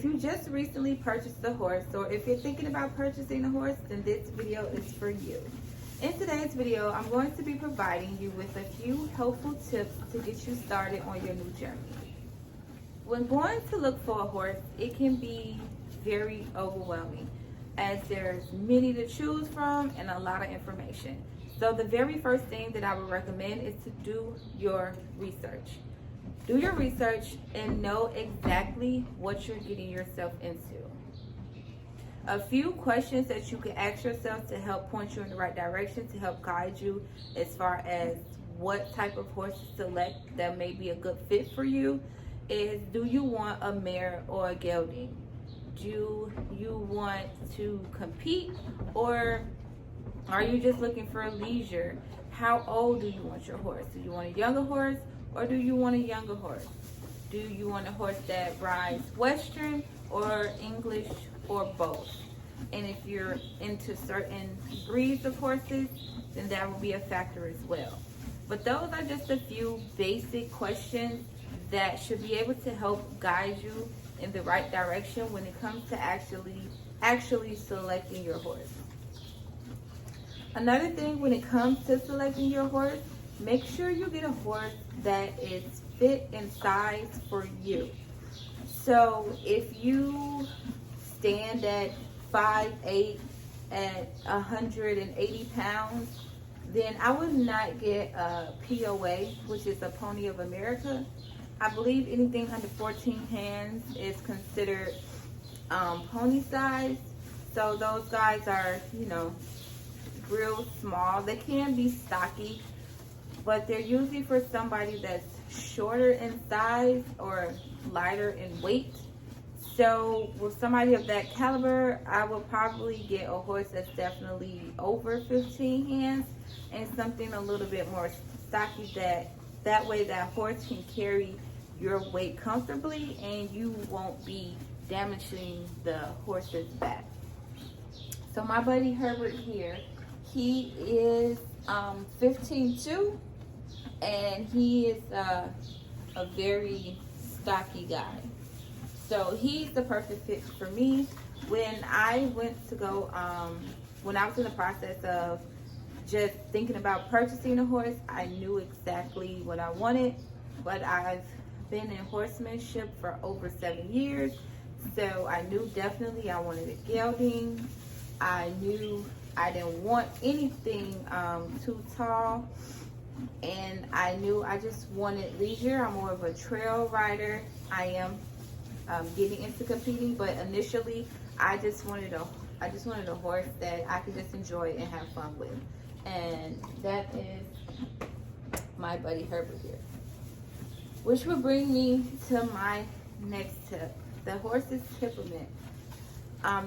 If you just recently purchased a horse, or if you're thinking about purchasing a horse, then this video is for you. In today's video, I'm going to be providing you with a few helpful tips to get you started on your new journey. When going to look for a horse, it can be very overwhelming as there's many to choose from and a lot of information. So the very first thing that I would recommend is to do your research. Do your research and know exactly what you're getting yourself into. A few questions that you can ask yourself to help point you in the right direction, to help guide you as far as what type of horse to select that may be a good fit for you is, do you want a mare or a gelding? Do you want to compete, or are you just looking for leisure? How old do you want your horse? Do you want a younger horse, or do you want a younger horse? Do you want a horse that rides Western or English, or both? And if you're into certain breeds of horses, then that will be a factor as well. But those are just a few basic questions that should be able to help guide you in the right direction when it comes to actually selecting your horse. Another thing when it comes to selecting your horse, make sure you get a horse that is fit in size for you. So if you stand at 5'8" at 180 pounds, then I would not get a POA, which is a Pony of America. I believe anything under 14 hands is considered pony size. So those guys are, real small. They can be stocky, but they're usually for somebody that's shorter in size or lighter in weight. So with somebody of that caliber, I would probably get a horse that's definitely over 15 hands and something a little bit more stocky, that way that horse can carry your weight comfortably and you won't be damaging the horse's back. So my buddy Herbert here, he is 15'2", and he is a very stocky guy. So he's the perfect fit for me. When I went to go, when I was in the process of just thinking about purchasing a horse, I knew exactly what I wanted, but I've been in horsemanship for over 7 years. So I knew definitely I wanted a gelding. I knew I didn't want anything too tall, and I knew I just wanted leisure. I'm more of a trail rider. I am getting into competing, but initially I just wanted a horse that I could just enjoy and have fun with, and that is my buddy Herbert here. Which will bring me to my next tip: the horse's temperament.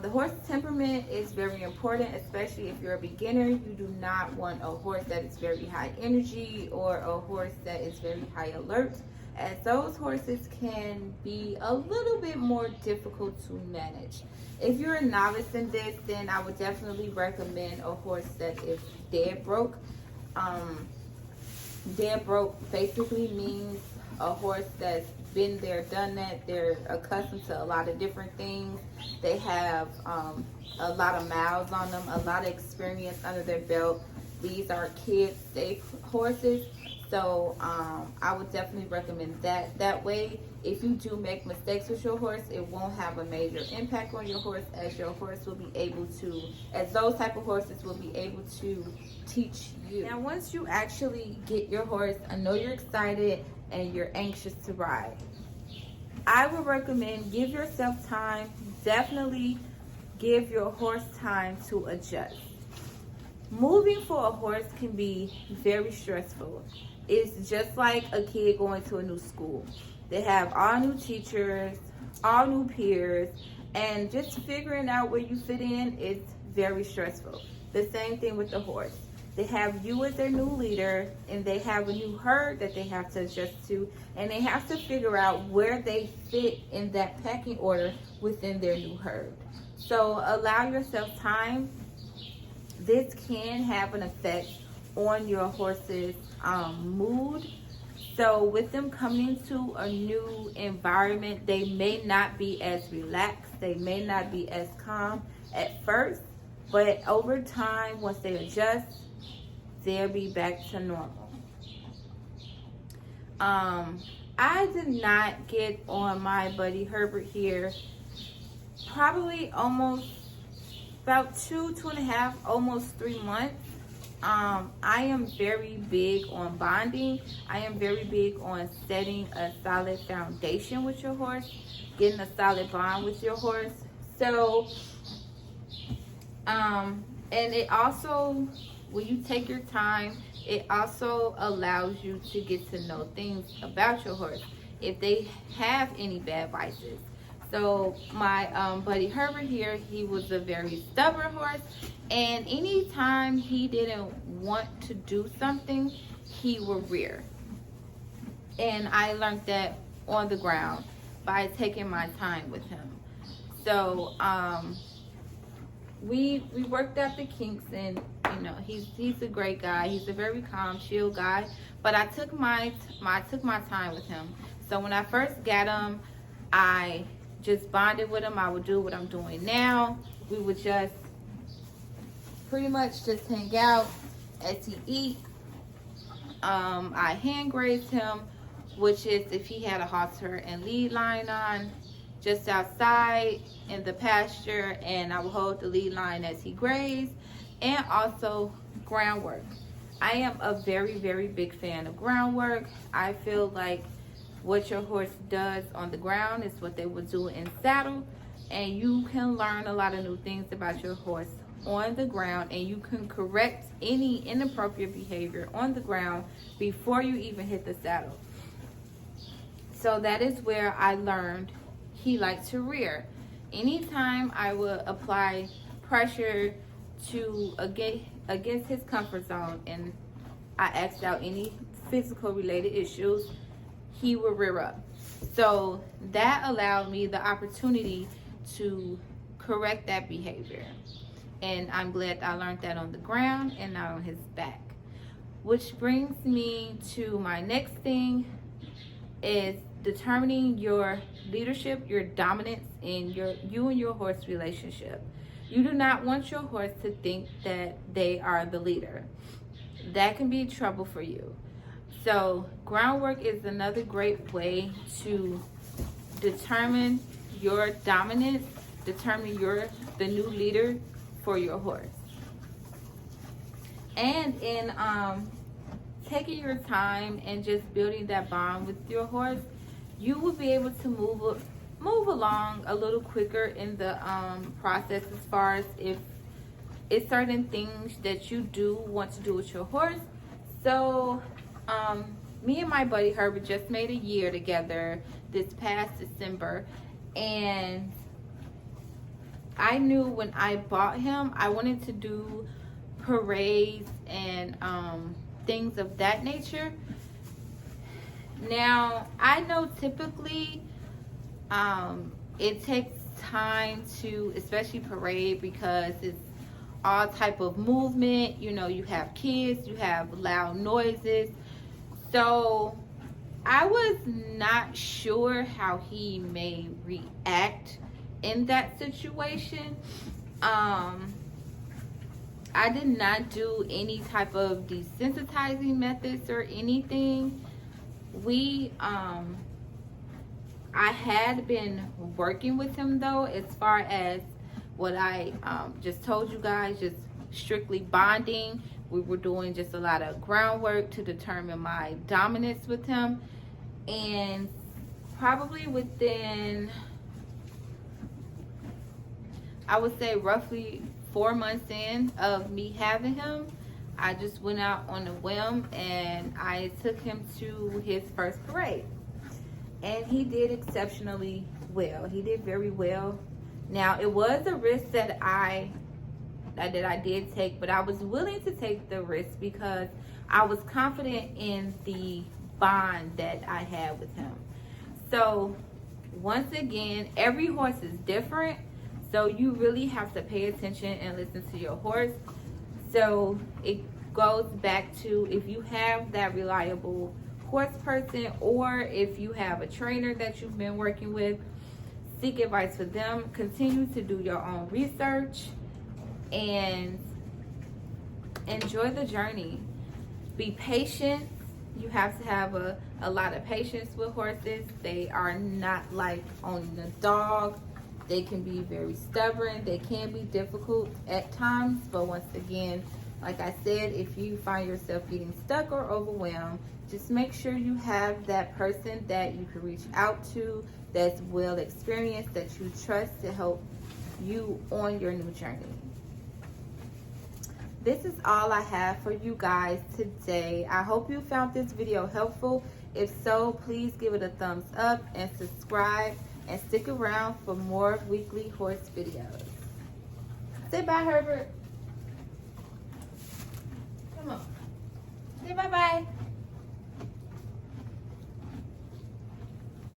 The horse's temperament is very important, especially if you're a beginner. You do not want a horse that is very high energy or a horse that is very high alert, as those horses can be a little bit more difficult to manage. If you're a novice in this, then I would definitely recommend a horse that is dead broke. Dead broke basically means a horse that's been there, done that. They're accustomed to a lot of different things. They have a lot of miles on them, a lot of experience under their belt. These are kid safe horses. So I would definitely recommend that. That way, if you do make mistakes with your horse, it won't have a major impact on your horse, as your horse will be able to, as those type of horses will be able to teach you. Now, once you actually get your horse, I know you're excited and you're anxious to ride, I would recommend give yourself time. Definitely give your horse time to adjust. Moving for a horse can be very stressful. It's just like a kid going to a new school. They have all new teachers, all new peers, and just figuring out where you fit in is very stressful. The same thing with the horse. They have you as their new leader, and they have a new herd that they have to adjust to, and they have to figure out where they fit in that pecking order within their new herd. So allow yourself time. This can have an effect on your horse's mood. So with them coming into a new environment, they may not be as relaxed, they may not be as calm at first, but over time, once they adjust, they'll be back to normal. I did not get on my buddy Herbert here probably almost about 2.5, almost 3 months. I am very big on bonding. I am very big on setting a solid foundation with your horse, getting a solid bond with your horse. So, and it also, when you take your time, it also allows you to get to know things about your horse, if they have any bad vices. So my buddy Herbert here, he was a very stubborn horse, and anytime he didn't want to do something, he would rear. And I learned that on the ground by taking my time with him. So we worked out the kinks, and you know, he's a great guy. He's a very calm, chill guy. But I took my time with him. So when I first got him, I just bonded with him. I would do what I'm doing now. We would just pretty much just hang out as he eat. I hand grazed him, which is if he had a halter and lead line on, just outside in the pasture, and I will hold the lead line as he grazed. And also groundwork. I am a very, very big fan of groundwork. I feel like what your horse does on the ground is what they would do in saddle, and you can learn a lot of new things about your horse on the ground, and you can correct any inappropriate behavior on the ground before you even hit the saddle. So that is where I learned he liked to rear. Anytime I would apply pressure to against his comfort zone, and I asked out any physical related issues, he would rear up. So that allowed me the opportunity to correct that behavior. And I'm glad I learned that on the ground and not on his back. Which brings me to my next thing, is determining your leadership, your dominance in you and your horse relationship. You do not want your horse to think that they are the leader. That can be trouble for you. So groundwork is another great way to determine your dominance, determine the new leader for your horse. And in taking your time and just building that bond with your horse, you will be able to move along a little quicker in the process, as far as if it's certain things that you do want to do with your horse. So me and my buddy Herbert just made a year together this past December, and I knew when I bought him, I wanted to do parades and things of that nature. Now, I know typically it takes time to, especially parade, because it's all type of movement. You know, you have kids, you have loud noises. So I was not sure how he may react in that situation. I did not do any type of desensitizing methods or anything. I had been working with him though, as far as what I just told you guys, just strictly bonding. We were doing just a lot of groundwork to determine my dominance with him. And probably within, I would say roughly 4 months in of me having him, I just went out on a whim and I took him to his first parade. And he did exceptionally well. He did very well. Now, it was a risk that I did take, but I was willing to take the risk because I was confident in the bond that I had with him. So, once again, every horse is different. So you really have to pay attention and listen to your horse. So it goes back to, if you have that reliable horse person, or if you have a trainer that you've been working with, seek advice for them. Continue to do your own research and enjoy the journey. Be patient. You have to have a lot of patience with horses. They are not like owning a dog. They can be very stubborn. They can be difficult at times, but once again, like I said, if you find yourself getting stuck or overwhelmed, just make sure you have that person that you can reach out to, that's well experienced, that you trust to help you on your new journey. This is all I have for you guys today. I hope you found this video helpful. If so, please give it a thumbs up and subscribe, and stick around for more weekly horse videos. Say bye, Herbert. Come on. Say bye-bye.